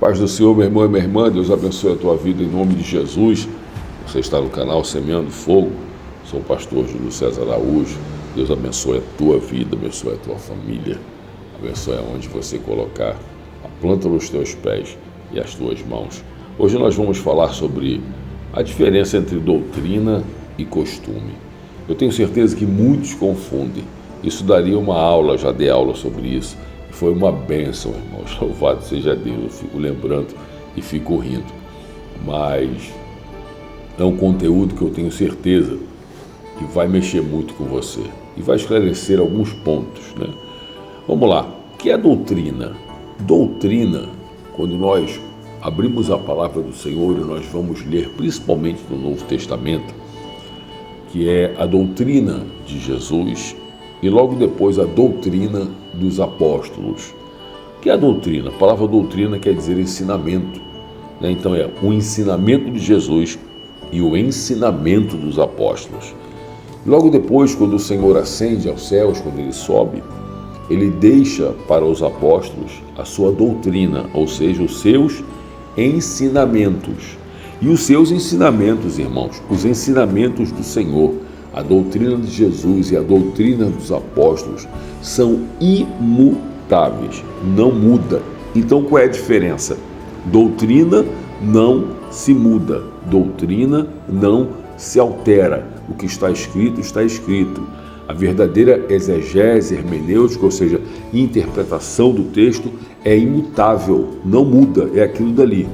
Paz do Senhor, meu irmão e minha irmã, Deus abençoe a tua vida em nome de Jesus. Você está no canal Semeando Fogo, sou o pastor Júlio César Araújo. Deus abençoe a tua vida, abençoe a tua família, abençoe aonde você colocar a planta dos teus pés e as tuas mãos. Hoje nós vamos falar sobre a diferença entre doutrina e costume. Eu tenho certeza que muitos confundem. Isso daria uma aula, já dei aula sobre isso. Foi uma bênção, irmãos. Louvado seja Deus. Eu fico lembrando e fico rindo. Mas é um conteúdo que eu tenho certeza que vai mexer muito com você e vai esclarecer alguns pontos, né? Vamos lá. O que é doutrina? Doutrina, quando nós abrimos a palavra do Senhor e nós vamos ler principalmente no Novo Testamento, que é a doutrina de Jesus e logo depois a doutrina dos apóstolos. O que é a doutrina? A palavra doutrina quer dizer ensinamento, né? Então é o ensinamento de Jesus e o ensinamento dos apóstolos. Logo depois, quando o Senhor ascende aos céus, quando ele sobe, ele deixa para os apóstolos a sua doutrina, ou seja, os seus ensinamentos. E os seus ensinamentos, irmãos, os ensinamentos do Senhor, a doutrina de Jesus e a doutrina dos apóstolos são imutáveis, não muda. Então qual é a diferença? Doutrina não se muda, doutrina não se altera. O que está escrito, está escrito. A verdadeira exegese hermenêutica, ou seja, interpretação do texto, é imutável, não muda, é aquilo dali.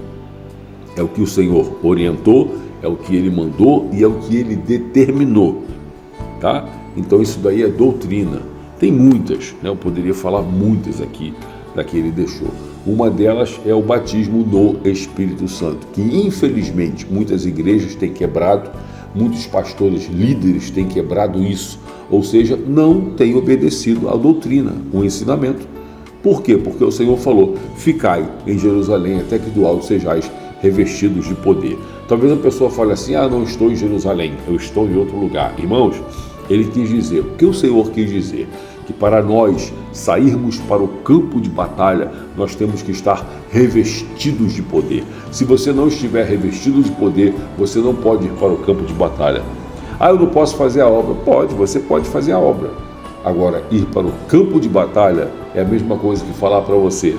É o que o Senhor orientou, é o que ele mandou e é o que ele determinou, tá? Então isso daí é doutrina. Tem muitas, né? Eu poderia falar muitas aqui da que ele deixou. Uma delas é o batismo no Espírito Santo, que infelizmente muitas igrejas têm quebrado, muitos pastores líderes têm quebrado isso, ou seja, não têm obedecido à doutrina, o ensinamento. Por quê? Porque o Senhor falou: ficai em Jerusalém até que do alto sejais revestidos de poder. Talvez a pessoa fale assim: não estou em Jerusalém, eu estou em outro lugar. Irmãos, ele quis dizer, o que o Senhor quis dizer? Que para nós sairmos para o campo de batalha, nós temos que estar revestidos de poder. Se você não estiver revestido de poder, você não pode ir para o campo de batalha. Eu não posso fazer a obra. Pode, você pode fazer a obra. Agora, ir para o campo de batalha é a mesma coisa que falar para você: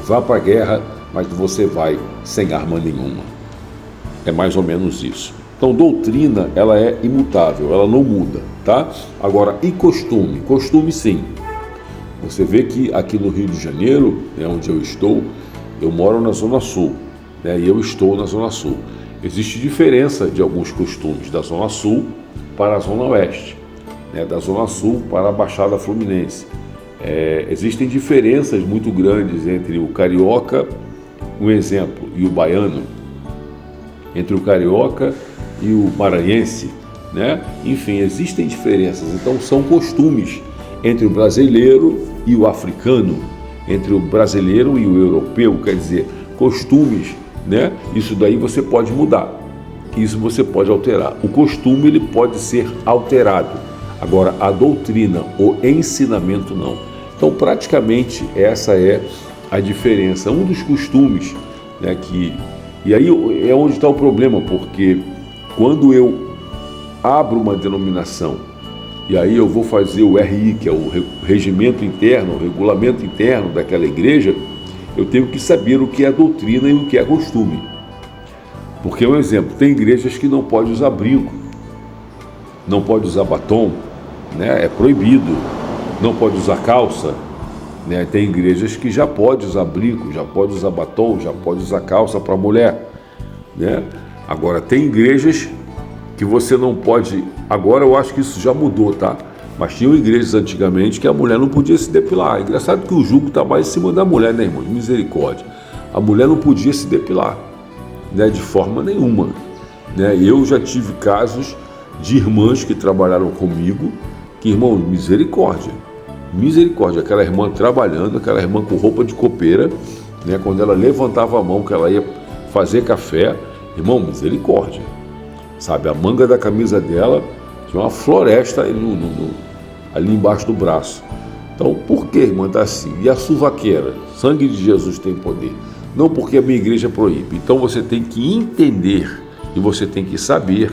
vá para a guerra, mas você vai sem arma nenhuma. É mais ou menos isso. Então, doutrina, ela é imutável, ela não muda, tá? Agora, e costume? Costume, sim. Você vê que aqui no Rio de Janeiro, onde eu estou, eu moro na Zona Sul, né? E eu estou na Zona Sul. Existe diferença de alguns costumes da Zona Sul para a Zona Oeste, né? Da Zona Sul para a Baixada Fluminense. Existem diferenças muito grandes entre o carioca, um exemplo, e o baiano, entre o carioca e o maranhense, né? Enfim, existem diferenças. Então são costumes entre o brasileiro e o africano, entre o brasileiro e o europeu, quer dizer, costumes, né? Isso daí você pode mudar, isso você pode alterar. O costume, ele pode ser alterado. Agora, a doutrina, o ensinamento, não. Então, praticamente, essa é a diferença. Um dos costumes, né, e aí é onde está o problema, porque quando eu abro uma denominação e aí eu vou fazer o RI, que é o regimento interno, o regulamento interno daquela igreja, eu tenho que saber o que é doutrina e o que é costume. Porque, um exemplo, tem igrejas que não pode usar brinco, não pode usar batom, né? É proibido, não pode usar calça, né? Tem igrejas que já pode usar brinco, já pode usar batom, já pode usar calça para mulher, né? Agora, tem igrejas que você não pode. Agora eu acho que isso já mudou, tá? Mas tinham igrejas antigamente que a mulher não podia se depilar. Engraçado que o jugo está mais em cima da mulher, né, irmão? Misericórdia. A mulher não podia se depilar, né? De forma nenhuma, né? Eu já tive casos de irmãs que trabalharam comigo, que, irmão, misericórdia. Aquela irmã trabalhando, aquela irmã com roupa de copeira, né? Quando ela levantava a mão que ela ia fazer café, irmão, misericórdia. Sabe, a manga da camisa dela tinha uma floresta ali embaixo do braço. Então, por que, irmã, está assim? E a suvaqueira? Sangue de Jesus tem poder. Não porque a minha igreja proíbe. Então você tem que entender e você tem que saber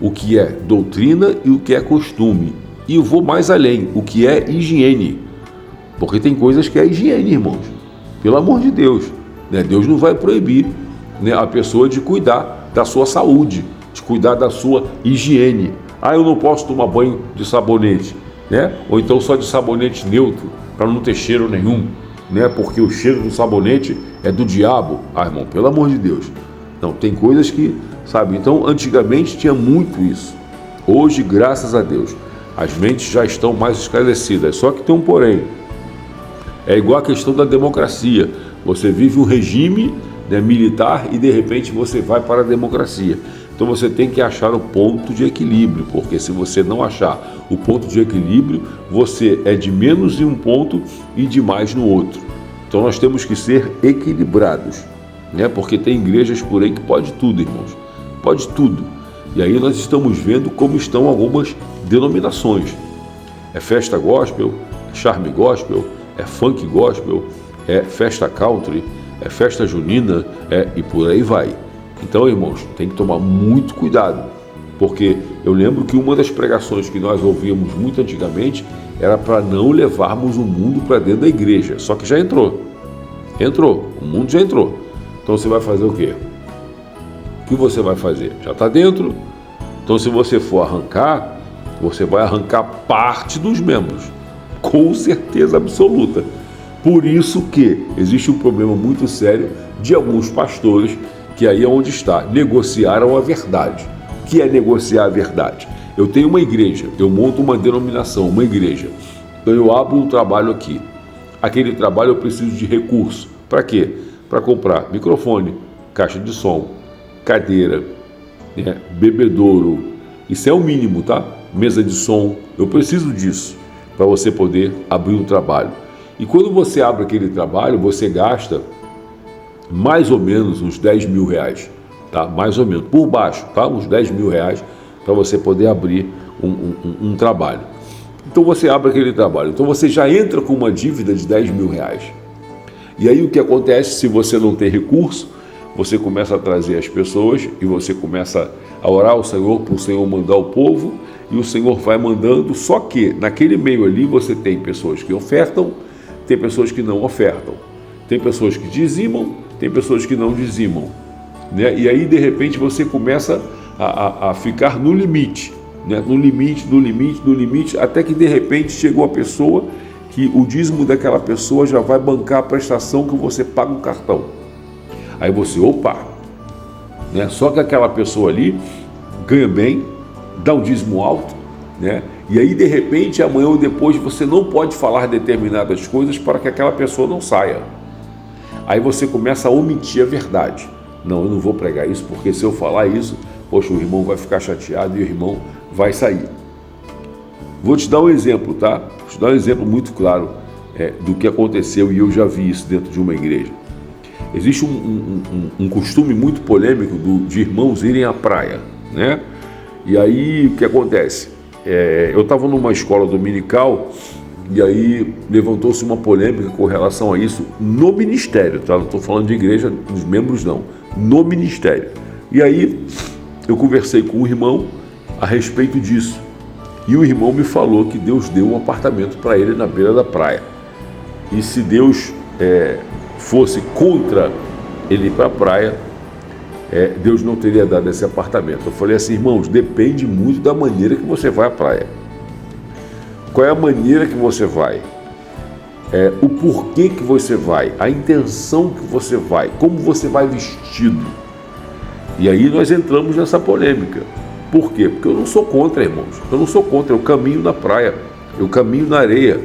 o que é doutrina e o que é costume. E eu vou mais além, o que é higiene. Porque tem coisas que é higiene, irmãos. Pelo amor de Deus. Né? Deus não vai proibir, né, a pessoa de cuidar da sua saúde, de cuidar da sua higiene. Ah, eu não posso tomar banho de sabonete, né? Ou então só de sabonete neutro, para não ter cheiro nenhum, né? Porque o cheiro do sabonete é do diabo. Ah, irmão, pelo amor de Deus. Não, tem coisas que, sabe? Então, antigamente tinha muito isso. Hoje, graças a Deus, as mentes já estão mais esclarecidas. Só que tem um porém. É igual a questão da democracia. Você vive um regime, né, militar e de repente você vai para a democracia. Então você tem que achar o ponto de equilíbrio, porque se você não achar o ponto de equilíbrio, você é de menos em um ponto e de mais no outro. Então nós temos que ser equilibrados, né? Porque tem igrejas por aí que pode tudo, irmãos, pode tudo. E aí nós estamos vendo como estão algumas denominações. É festa gospel, é charme gospel, é funk gospel, é festa country, é festa junina, e por aí vai. Então, irmãos, tem que tomar muito cuidado, porque eu lembro que uma das pregações que nós ouvíamos muito antigamente era para não levarmos o mundo para dentro da igreja. Só que já entrou, o mundo já entrou. Então você vai fazer o quê? O que você vai fazer? Já está dentro. Então se você for arrancar, você vai arrancar parte dos membros, com certeza absoluta. Por isso que existe um problema muito sério de alguns pastores, que aí é onde está, negociaram a verdade. O que é negociar a verdade? Eu tenho uma igreja, eu monto uma denominação, uma igreja. Então eu abro um trabalho aqui. Aquele trabalho eu preciso de recurso. Para quê? Para comprar microfone, caixa de som, cadeira, né, bebedouro. Isso é o mínimo, tá? Mesa de som. Eu preciso disso para você poder abrir um trabalho. E quando você abre aquele trabalho, você gasta mais ou menos uns 10 mil reais, tá? Mais ou menos, por baixo, tá? Uns 10 mil reais para você poder abrir um trabalho. Então você abre aquele trabalho, então você já entra com uma dívida de 10 mil reais. E aí o que acontece se você não tem recurso? Você começa a trazer as pessoas e você começa a orar ao Senhor para o Senhor mandar o povo, e o Senhor vai mandando, só que naquele meio ali você tem pessoas que ofertam, tem pessoas que não ofertam, tem pessoas que dizimam, tem pessoas que não dizimam, né? E aí de repente você começa a ficar no limite, né? No limite, até que de repente chegou a pessoa que o dízimo daquela pessoa já vai bancar a prestação que você paga no cartão. Aí você, opa, né? Só que aquela pessoa ali ganha bem, dá um dízimo alto, né? E aí de repente amanhã ou depois você não pode falar determinadas coisas para que aquela pessoa não saia. Aí você começa a omitir a verdade. Não, eu não vou pregar isso, porque se eu falar isso, poxa, o irmão vai ficar chateado e o irmão vai sair. Vou te dar um exemplo, tá? Vou te dar um exemplo muito claro do que aconteceu, e eu já vi isso dentro de uma igreja. Existe um costume muito polêmico de irmãos irem à praia, né? E aí o que acontece? Eu estava numa escola dominical, e aí levantou-se uma polêmica com relação a isso no ministério, tá? Não estou falando de igreja, dos membros não, no ministério. E aí eu conversei com o irmão a respeito disso, e o irmão me falou que Deus deu um apartamento para ele na beira da praia, e se Deus fosse contra ele ir para a praia, Deus não teria dado esse apartamento. Eu falei assim, irmãos, depende muito da maneira que você vai à praia. Qual é a maneira que você vai? O porquê que você vai, a intenção que você vai, como você vai vestido. E aí nós entramos nessa polêmica. Por quê? Porque eu não sou contra, irmãos. Eu não sou contra, eu caminho na praia, eu caminho na areia,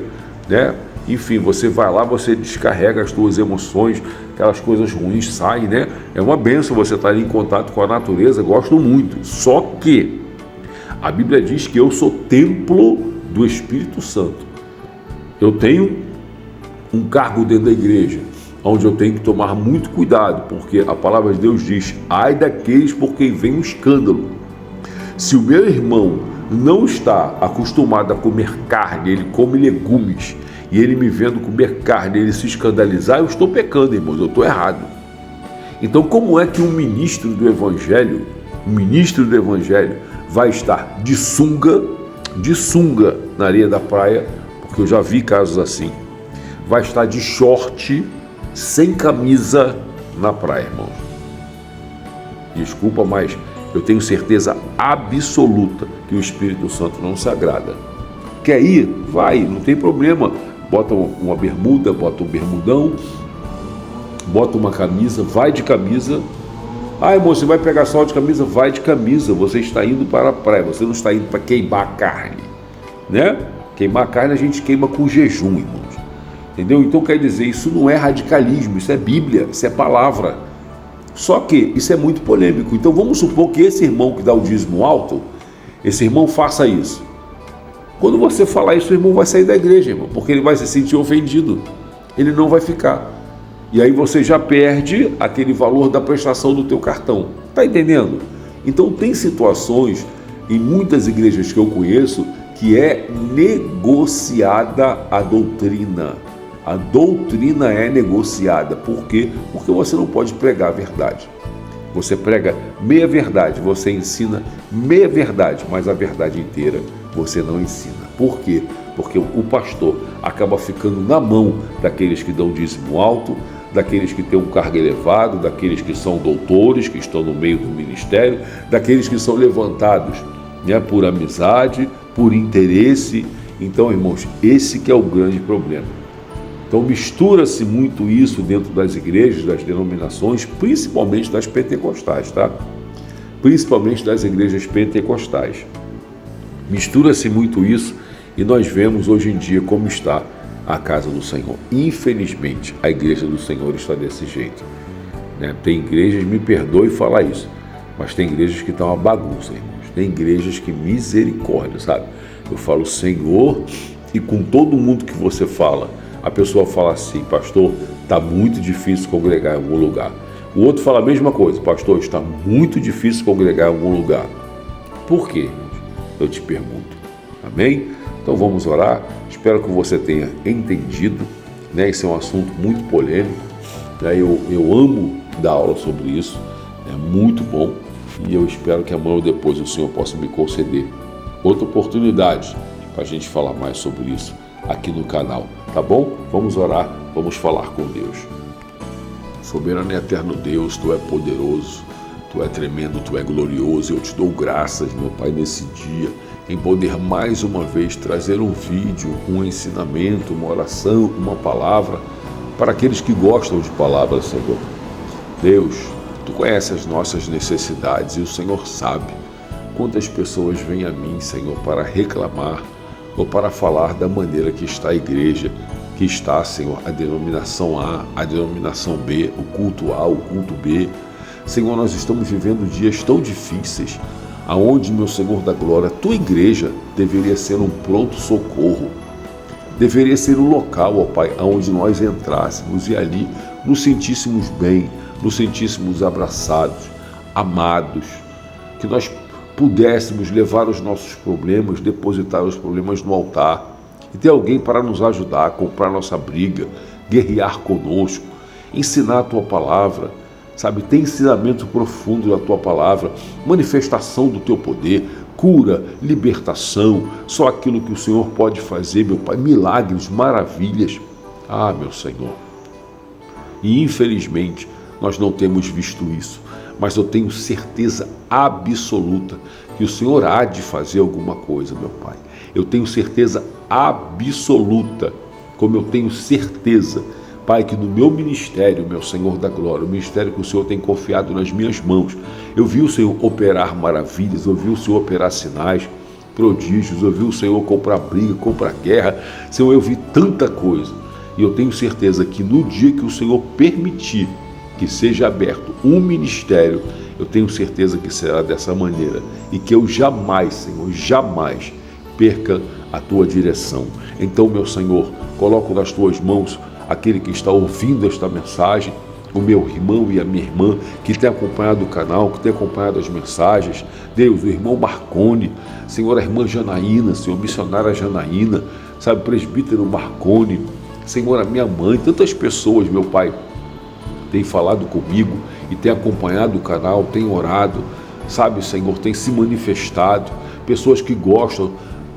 né? Enfim, você vai lá, você descarrega as suas emoções, aquelas coisas ruins saem, né? É uma bênção você estar em contato com a natureza, gosto muito. Só que a Bíblia diz que eu sou templo do Espírito Santo. Eu tenho um cargo dentro da igreja, onde eu tenho que tomar muito cuidado, porque a palavra de Deus diz, ai daqueles por quem vem um escândalo. Se o meu irmão não está acostumado a comer carne, ele come legumes, e ele me vendo comer carne, ele se escandalizar, eu estou pecando, irmãos, eu estou errado. Então, como é que um ministro do Evangelho vai estar de sunga na areia da praia, porque eu já vi casos assim, vai estar de short, sem camisa na praia, irmãos? Desculpa, mas eu tenho certeza absoluta que o Espírito Santo não se agrada. Quer ir? Vai, não tem problema. Bota uma bermuda, bota um bermudão, bota uma camisa, vai de camisa. Ah, irmão, você vai pegar sol de camisa? Vai de camisa. Você está indo para a praia, você não está indo para queimar a carne, né? Queimar a carne a gente queima com jejum, irmãos. Entendeu? Então quer dizer, isso não é radicalismo, isso é Bíblia, isso é palavra. Só que isso é muito polêmico. Então vamos supor que esse irmão que dá o dízimo alto, esse irmão faça isso. Quando você falar isso, o irmão vai sair da igreja, irmão, porque ele vai se sentir ofendido. Ele não vai ficar. E aí você já perde aquele valor da prestação do teu cartão. Tá entendendo? Então tem situações em muitas igrejas que eu conheço que é negociada a doutrina. A doutrina é negociada. Por quê? Porque você não pode pregar a verdade. Você prega meia verdade, você ensina meia verdade, mas a verdade inteira você não ensina. Por quê? Porque o pastor acaba ficando na mão daqueles que dão dízimo alto, daqueles que têm um cargo elevado, daqueles que são doutores, que estão no meio do ministério, daqueles que são levantados, né, por amizade, por interesse. Então, irmãos, esse que é o grande problema. Então mistura-se muito isso dentro das igrejas, das denominações, principalmente das pentecostais, tá? Principalmente das igrejas pentecostais. Mistura-se muito isso e nós vemos hoje em dia como está a casa do Senhor. Infelizmente, a igreja do Senhor está desse jeito, né? Tem igrejas, me perdoe falar isso, mas tem igrejas que estão uma bagunça, irmãos. Tem igrejas que misericórdia, sabe? Eu falo Senhor e com todo mundo que você fala, a pessoa fala assim: pastor, está muito difícil congregar em algum lugar. O outro fala a mesma coisa: pastor, está muito difícil congregar em algum lugar. Por quê? Eu te pergunto. Amém? Então vamos orar. Espero que você tenha entendido, né? Esse é um assunto muito polêmico, né? Eu amo dar aula sobre isso, é muito bom, e eu espero que amanhã ou depois o Senhor possa me conceder outra oportunidade para a gente falar mais sobre isso aqui no canal, tá bom? Vamos orar, vamos falar com Deus. Soberano e eterno Deus, Tu é poderoso, Tu é tremendo, Tu é glorioso. Eu te dou graças, meu Pai, nesse dia, em poder mais uma vez trazer um vídeo, um ensinamento, uma oração, uma palavra para aqueles que gostam de palavras, Senhor. Deus, Tu conheces as nossas necessidades e o Senhor sabe quantas pessoas vêm a mim, Senhor, para reclamar ou para falar da maneira que está a igreja, que está, Senhor, a denominação A, a denominação B, o culto A, o culto B. Senhor, nós estamos vivendo dias tão difíceis, aonde, meu Senhor da glória, Tua igreja deveria ser um pronto-socorro, deveria ser um local, ó Pai, aonde nós entrássemos e ali nos sentíssemos bem, nos sentíssemos abraçados, amados, que nós pudéssemos levar os nossos problemas, depositar os problemas no altar e ter alguém para nos ajudar a comprar nossa briga, guerrear conosco, ensinar a Tua palavra, sabe? Tem ensinamento profundo da Tua palavra, manifestação do Teu poder, cura, libertação, só aquilo que o Senhor pode fazer, meu Pai, milagres, maravilhas. Ah, meu Senhor. E infelizmente nós não temos visto isso, mas eu tenho certeza absoluta que o Senhor há de fazer alguma coisa, meu Pai. Eu tenho certeza absoluta, como eu tenho certeza, Pai, que no meu ministério, meu Senhor da glória, o ministério que o Senhor tem confiado nas minhas mãos, eu vi o Senhor operar maravilhas, eu vi o Senhor operar sinais, prodígios, eu vi o Senhor comprar briga, comprar guerra. Senhor, eu vi tanta coisa. E eu tenho certeza que no dia que o Senhor permitir que seja aberto um ministério, eu tenho certeza que será dessa maneira e que eu jamais, Senhor, jamais perca a Tua direção. Então, meu Senhor, coloco nas Tuas mãos aquele que está ouvindo esta mensagem, o meu irmão e a minha irmã que tem acompanhado o canal, que tem acompanhado as mensagens. Deus, o irmão Marconi, Senhor, a irmã Janaína, Senhor, missionária Janaína, sabe, presbítero Marconi, Senhor, a minha mãe, tantas pessoas, meu Pai, tem falado comigo e tem acompanhado o canal, tem orado, sabe, Senhor, tem se manifestado. Pessoas que gostam,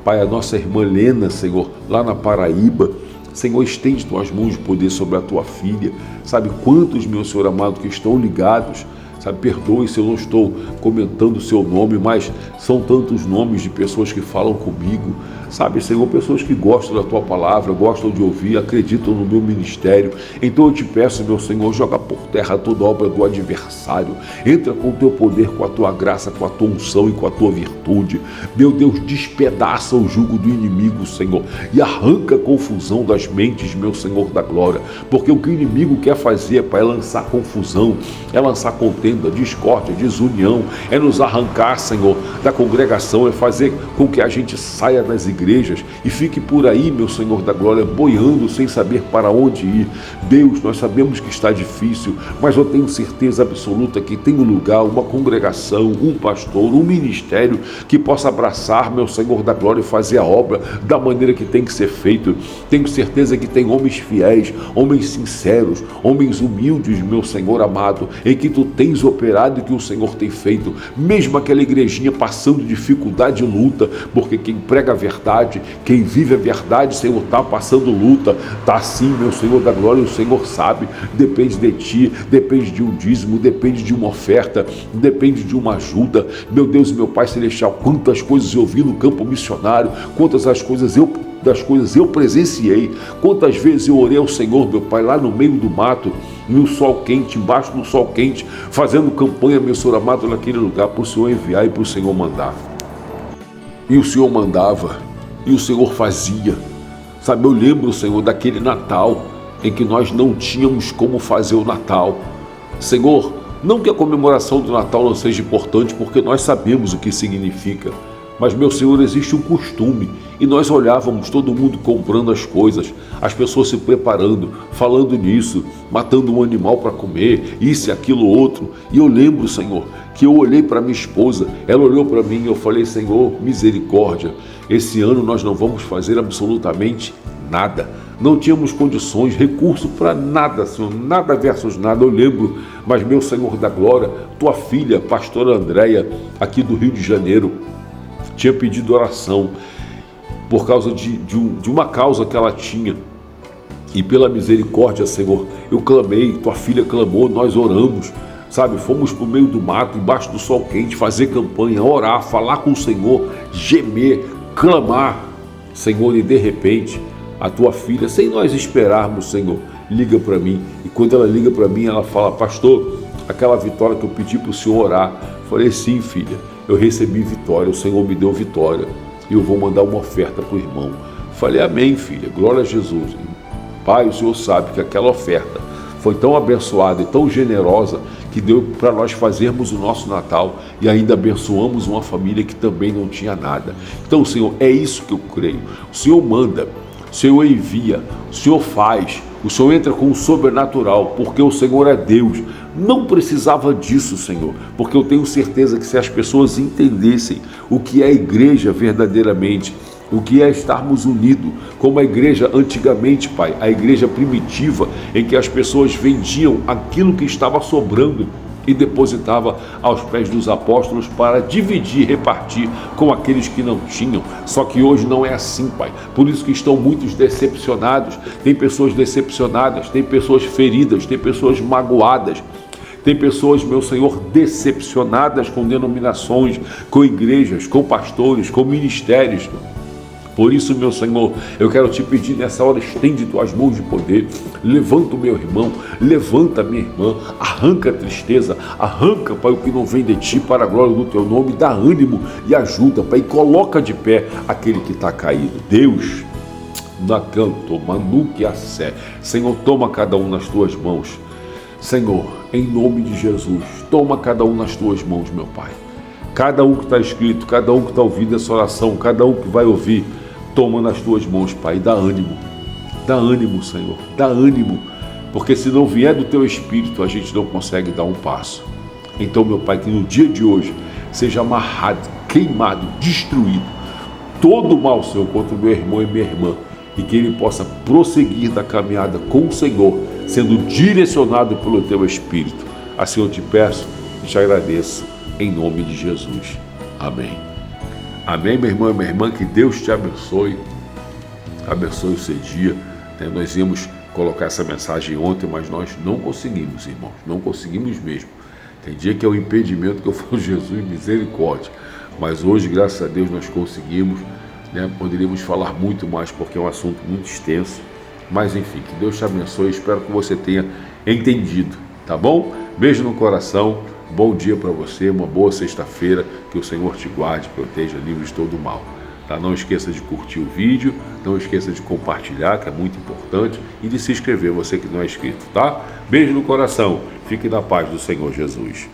Pai, a nossa irmã Lena, Senhor, lá na Paraíba. Senhor, estende tuas mãos de poder sobre a tua filha. Sabe quantos, meu Senhor amado, que estão ligados. Sabe, perdoe se eu não estou comentando o seu nome, mas são tantos nomes de pessoas que falam comigo. Sabe, Senhor, pessoas que gostam da tua palavra, gostam de ouvir, acreditam no meu ministério. Então eu te peço, meu Senhor, joga por terra toda obra do adversário. Entra com o teu poder, com a tua graça, com a tua unção e com a tua virtude. Meu Deus, despedaça o jugo do inimigo, Senhor, e arranca a confusão das mentes, meu Senhor da glória. Porque o que o inimigo quer fazer, Pai, é lançar confusão, é lançar contenda, discórdia, desunião, é nos arrancar, Senhor, da congregação, é fazer com que a gente saia das igrejas e fique por aí, meu Senhor da glória, boiando sem saber para onde ir. Deus, nós sabemos que está difícil, mas eu tenho certeza absoluta que tem um lugar, uma congregação, um pastor, um ministério que possa abraçar, meu Senhor da glória, e fazer a obra da maneira que tem que ser feito. Tenho certeza que tem homens fiéis, homens sinceros, homens humildes, meu Senhor amado, em que tu tens operado e que o Senhor tem feito, mesmo aquela igrejinha passando dificuldade e luta, porque quem prega a verdade, quem vive a verdade, Senhor, está passando luta, está assim, meu Senhor da glória, o Senhor sabe, depende de ti, depende de um dízimo, depende de uma oferta, depende de uma ajuda. Meu Deus e meu Pai celestial, quantas coisas eu vi no campo missionário, quantas das coisas eu presenciei, quantas vezes eu orei ao Senhor, meu Pai, lá no meio do mato, no sol quente, embaixo do sol quente, fazendo campanha, meu Senhor amado, naquele lugar, para o Senhor enviar e para o Senhor mandar. E o Senhor mandava, e o Senhor fazia. Sabe, eu lembro, Senhor, daquele Natal em que nós não tínhamos como fazer o Natal. Senhor, não que a comemoração do Natal não seja importante, porque nós sabemos o que significa. Mas, meu Senhor, existe um costume, e nós olhávamos todo mundo comprando as coisas, as pessoas se preparando, falando nisso, matando um animal para comer, isso e aquilo outro. E eu lembro, Senhor, que eu olhei para minha esposa, ela olhou para mim e eu falei, Senhor, misericórdia, esse ano nós não vamos fazer absolutamente nada. Não tínhamos condições, recurso para nada, Senhor, nada versus nada, eu lembro. Mas, meu Senhor da glória, tua filha, pastora Andréia, aqui do Rio de Janeiro, tinha pedido oração por causa de uma causa que ela tinha. E pela misericórdia, Senhor, eu clamei, tua filha clamou, nós oramos, sabe? Fomos para o meio do mato, embaixo do sol quente, fazer campanha, orar, falar com o Senhor, gemer, clamar, Senhor, e de repente, a tua filha, sem nós esperarmos, Senhor, liga para mim. E quando ela liga para mim, ela fala, pastor, aquela vitória que eu pedi para o Senhor orar. Falei, sim, filha, eu recebi vitória, o Senhor me deu vitória, e eu vou mandar uma oferta para o irmão. Falei, amém, filha, glória a Jesus. Pai, o Senhor sabe que aquela oferta foi tão abençoada e tão generosa que deu para nós fazermos o nosso Natal e ainda abençoamos uma família que também não tinha nada. Então, Senhor, é isso que eu creio. O Senhor manda, o Senhor envia, o Senhor faz, o Senhor entra com o sobrenatural, porque o Senhor é Deus. Não precisava disso, Senhor, porque eu tenho certeza que se as pessoas entendessem o que é a igreja verdadeiramente, o que é estarmos unidos, como a igreja antigamente, Pai, a igreja primitiva, em que as pessoas vendiam aquilo que estava sobrando e depositava aos pés dos apóstolos para dividir, repartir com aqueles que não tinham. Só que hoje não é assim, Pai. Por isso que estão muitos decepcionados. Tem pessoas decepcionadas, tem pessoas feridas, tem pessoas magoadas. Tem pessoas, meu Senhor, decepcionadas com denominações, com igrejas, com pastores, com ministérios. Por isso, meu Senhor, eu quero te pedir nessa hora, estende tuas mãos de poder, levanta o meu irmão, levanta a minha irmã, arranca a tristeza, arranca, Pai, o que não vem de ti, para a glória do teu nome, dá ânimo e ajuda, Pai, e coloca de pé aquele que está caído. Deus, na canto, manuque a sé, Senhor, toma cada um nas tuas mãos. Senhor, em nome de Jesus, toma cada um nas tuas mãos, meu Pai. Cada um que está escrito, cada um que está ouvindo essa oração, cada um que vai ouvir, toma nas tuas mãos, Pai, dá ânimo, Senhor, dá ânimo, porque se não vier do teu Espírito, a gente não consegue dar um passo. Então, meu Pai, que no dia de hoje seja amarrado, queimado, destruído todo o mal, Senhor, contra o meu irmão e minha irmã, e que ele possa prosseguir na caminhada com o Senhor, sendo direcionado pelo teu Espírito. Assim eu te peço e te agradeço, em nome de Jesus. Amém. Amém, meu irmão e minha irmã, que Deus te abençoe o seu dia. Nós íamos colocar essa mensagem ontem, mas nós não conseguimos, irmãos, não conseguimos mesmo. Tem dia que é o impedimento que eu falo, Jesus, misericórdia. Mas hoje, graças a Deus, nós conseguimos, Poderíamos falar muito mais, porque é um assunto muito extenso. Mas enfim, que Deus te abençoe, espero que você tenha entendido, tá bom? Beijo no coração, bom dia para você, uma boa sexta-feira, que o Senhor te guarde, proteja, livre de todo o mal. Tá? Não esqueça de curtir o vídeo, não esqueça de compartilhar, que é muito importante, e de se inscrever, você que não é inscrito, tá? Beijo no coração, fique na paz do Senhor Jesus.